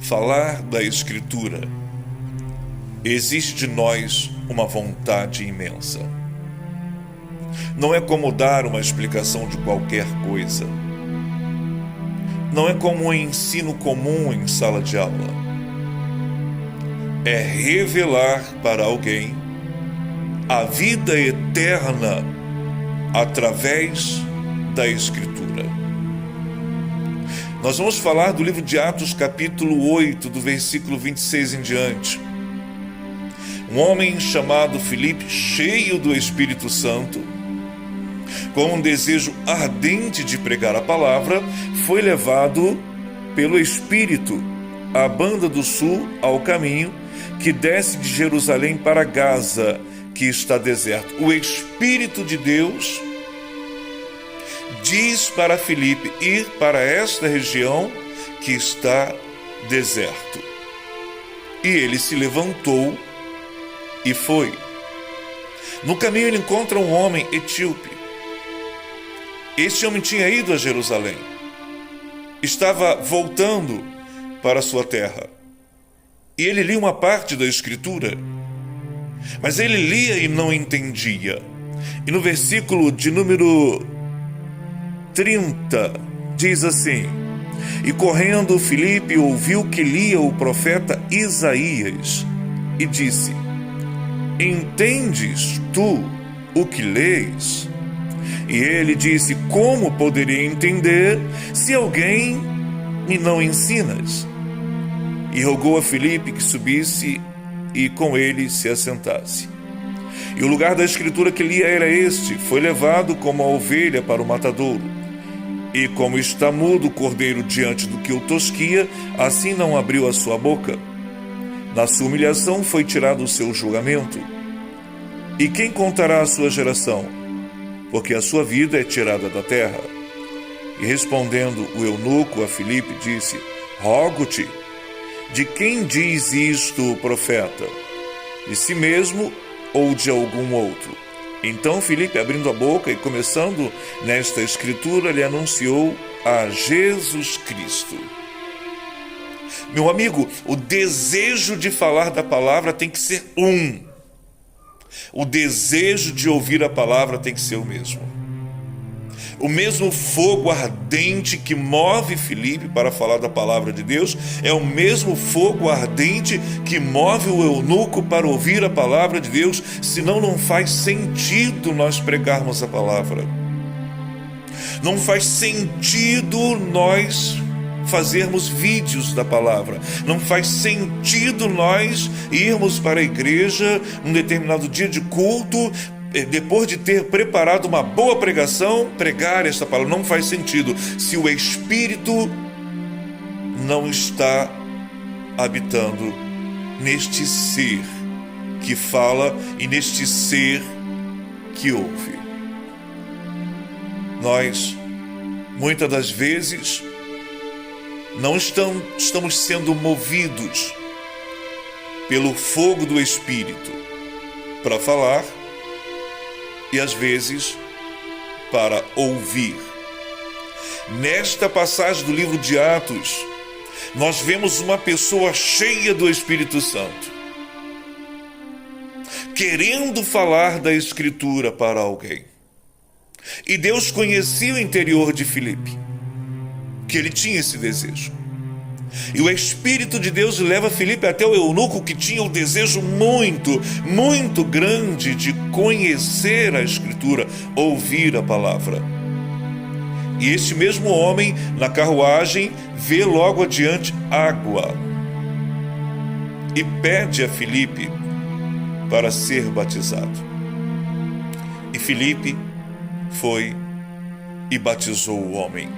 falar da Escritura, exige de nós uma vontade imensa. Não é como dar uma explicação de qualquer coisa. Não é como um ensino comum em sala de aula. É revelar para alguém a vida eterna através da Escritura. Nós vamos falar do livro de Atos, capítulo 8, do versículo 26 em diante. Um homem chamado Filipe, cheio do Espírito Santo, com um desejo ardente de pregar a palavra, foi levado pelo Espírito à banda do sul, ao caminho que desce de Jerusalém para Gaza, que está deserto. O Espírito de Deus diz para Filipe ir para esta região que está deserto. E ele se levantou e foi. No caminho ele encontra um homem etíope. Este homem tinha ido a Jerusalém. Estava voltando para sua terra. E ele lia uma parte da Escritura. Mas ele lia e não entendia. E no versículo de número 30, diz assim: E correndo Filipe ouviu que lia o profeta Isaías e disse: Entendes tu o que lês? E ele disse: Como poderia entender se alguém me não ensinas? E rogou a Filipe que subisse e com ele se assentasse. E o lugar da escritura que lia era este: Foi levado como a ovelha para o matadouro, e como está mudo o cordeiro diante do que o tosquia, assim não abriu a sua boca. Na sua humilhação foi tirado o seu julgamento. E quem contará a sua geração? Porque a sua vida é tirada da terra. E respondendo o eunuco a Filipe, disse: Rogo-te, de quem diz isto o profeta? De si mesmo ou de algum outro? Então Filipe, abrindo a boca e começando nesta escritura, lhe anunciou a Jesus Cristo. Meu amigo, o desejo de falar da palavra tem que ser um. O desejo de ouvir a palavra tem que ser o mesmo. O mesmo fogo ardente que move Filipe para falar da palavra de Deus é o mesmo fogo ardente que move o eunuco para ouvir a palavra de Deus, senão não faz sentido nós pregarmos a palavra. Não faz sentido nós fazermos vídeos da palavra. Não faz sentido nós irmos para a igreja um determinado dia de culto, depois de ter preparado uma boa pregação, pregar esta palavra. Não faz sentido se o Espírito não está habitando neste ser que fala e neste ser que ouve. Nós, muitas das vezes, não estamos sendo movidos pelo fogo do Espírito para falar e às vezes para ouvir. Nesta passagem do livro de Atos, nós vemos uma pessoa cheia do Espírito Santo, querendo falar da Escritura para alguém. E Deus conhecia o interior de Filipe, que ele tinha esse desejo. E o Espírito de Deus leva Filipe até o eunuco, que tinha o desejo muito, muito grande de conhecer a Escritura, ouvir a palavra. E este mesmo homem, na carruagem, vê logo adiante água e pede a Filipe para ser batizado. E Filipe foi e batizou o homem.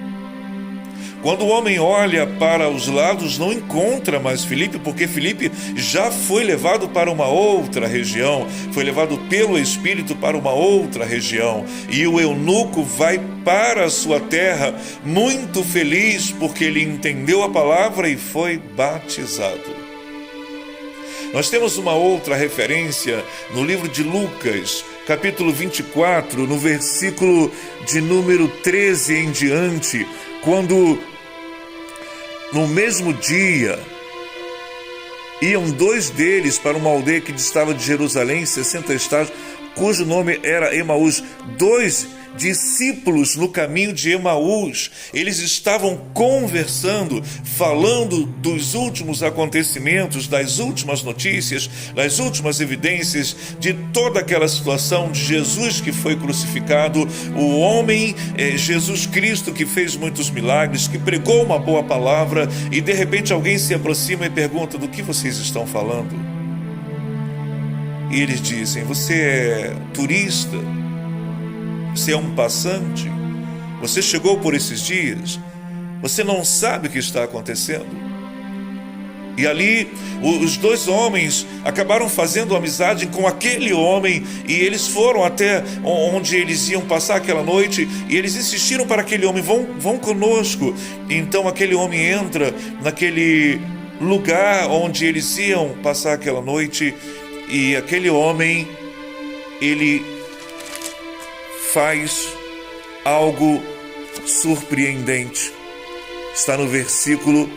Quando o homem olha para os lados, não encontra mais Filipe, porque Filipe já foi levado para uma outra região, foi levado pelo Espírito para uma outra região. E o eunuco vai para a sua terra muito feliz, porque ele entendeu a palavra e foi batizado. Nós temos uma outra referência no livro de Lucas, capítulo 24, no versículo de número 13 em diante, quando no mesmo dia Iam 2 deles para uma aldeia que distava de Jerusalém 60 estádios, cujo nome era Emaús. 2 discípulos no caminho de Emaús, eles estavam conversando, falando dos últimos acontecimentos, das últimas notícias, das últimas evidências de toda aquela situação de Jesus que foi crucificado, o homem Jesus Cristo que fez muitos milagres, que pregou uma boa palavra, e de repente alguém se aproxima e pergunta: do que vocês estão falando? E eles dizem: você é turista? Você é um passante? Você chegou por esses dias? Você não sabe o que está acontecendo? E ali, os 2 homens acabaram fazendo amizade com aquele homem, e eles foram até onde eles iam passar aquela noite, e eles insistiram para aquele homem: vão conosco. Então aquele homem entra naquele lugar onde eles iam passar aquela noite, e aquele homem, ele faz algo surpreendente. Está no versículo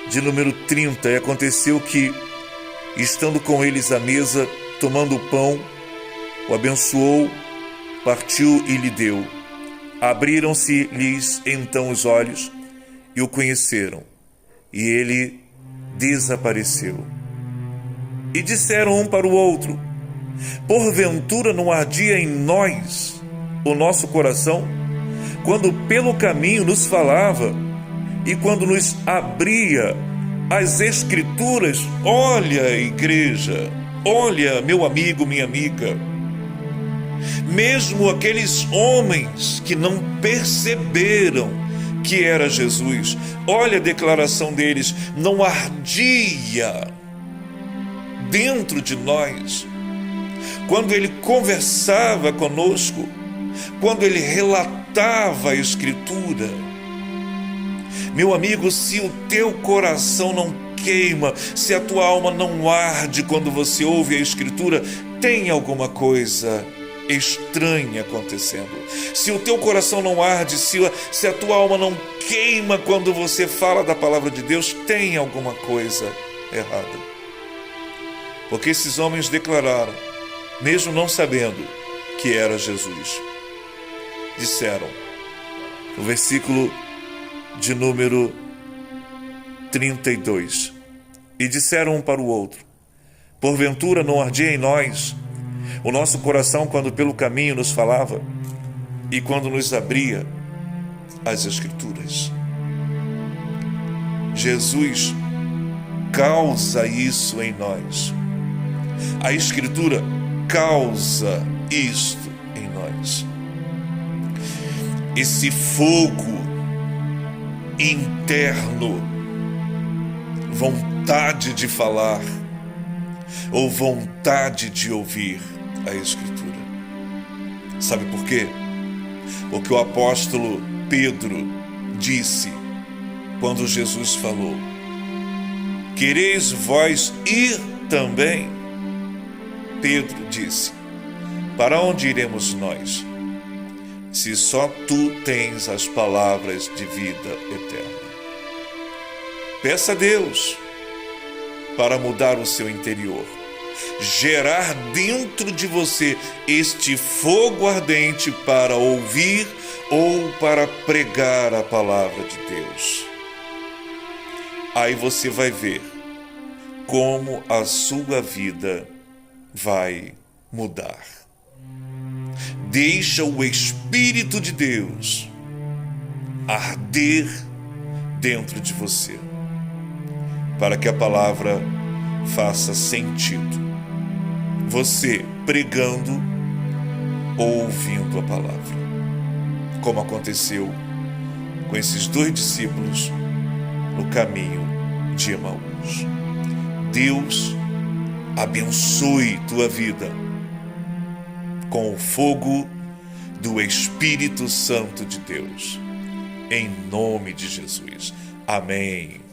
de número 30. E aconteceu que, estando com eles à mesa, tomando o pão, o abençoou, partiu e lhe deu. Abriram-se-lhes então os olhos e o conheceram, e ele desapareceu. E disseram um para o outro: porventura não ardia em nós o nosso coração, quando pelo caminho nos falava e quando nos abria as Escrituras? Olha, igreja, olha, meu amigo, minha amiga, mesmo aqueles homens que não perceberam que era Jesus, olha a declaração deles: não ardia dentro de nós. Quando ele conversava conosco, quando ele relatava a Escritura. Meu amigo, se o teu coração não queima, se a tua alma não arde quando você ouve a Escritura, tem alguma coisa estranha acontecendo. Se o teu coração não arde, se a tua alma não queima quando você fala da palavra de Deus, tem alguma coisa errada. Porque esses homens declararam, mesmo não sabendo que era Jesus. Disseram, no versículo de número 32, e disseram um para o outro: porventura não ardia em nós o nosso coração quando pelo caminho nos falava e quando nos abria as Escrituras? Jesus causa isso em nós. A Escritura causa isto em nós. Esse fogo interno, vontade de falar ou vontade de ouvir a Escritura. Sabe por quê? Porque o apóstolo Pedro disse, quando Jesus falou: quereis vós ir também? Pedro disse: para onde iremos nós, se só tu tens as palavras de vida eterna? Peça a Deus para mudar o seu interior, gerar dentro de você este fogo ardente para ouvir ou para pregar a palavra de Deus. Aí você vai ver como a sua vida vai mudar. Deixa o Espírito de Deus arder dentro de você, para que a palavra faça sentido. Você pregando ou ouvindo a palavra, como aconteceu com esses 2 discípulos no caminho de Emaús. Deus abençoe tua vida com o fogo do Espírito Santo de Deus, em nome de Jesus. Amém.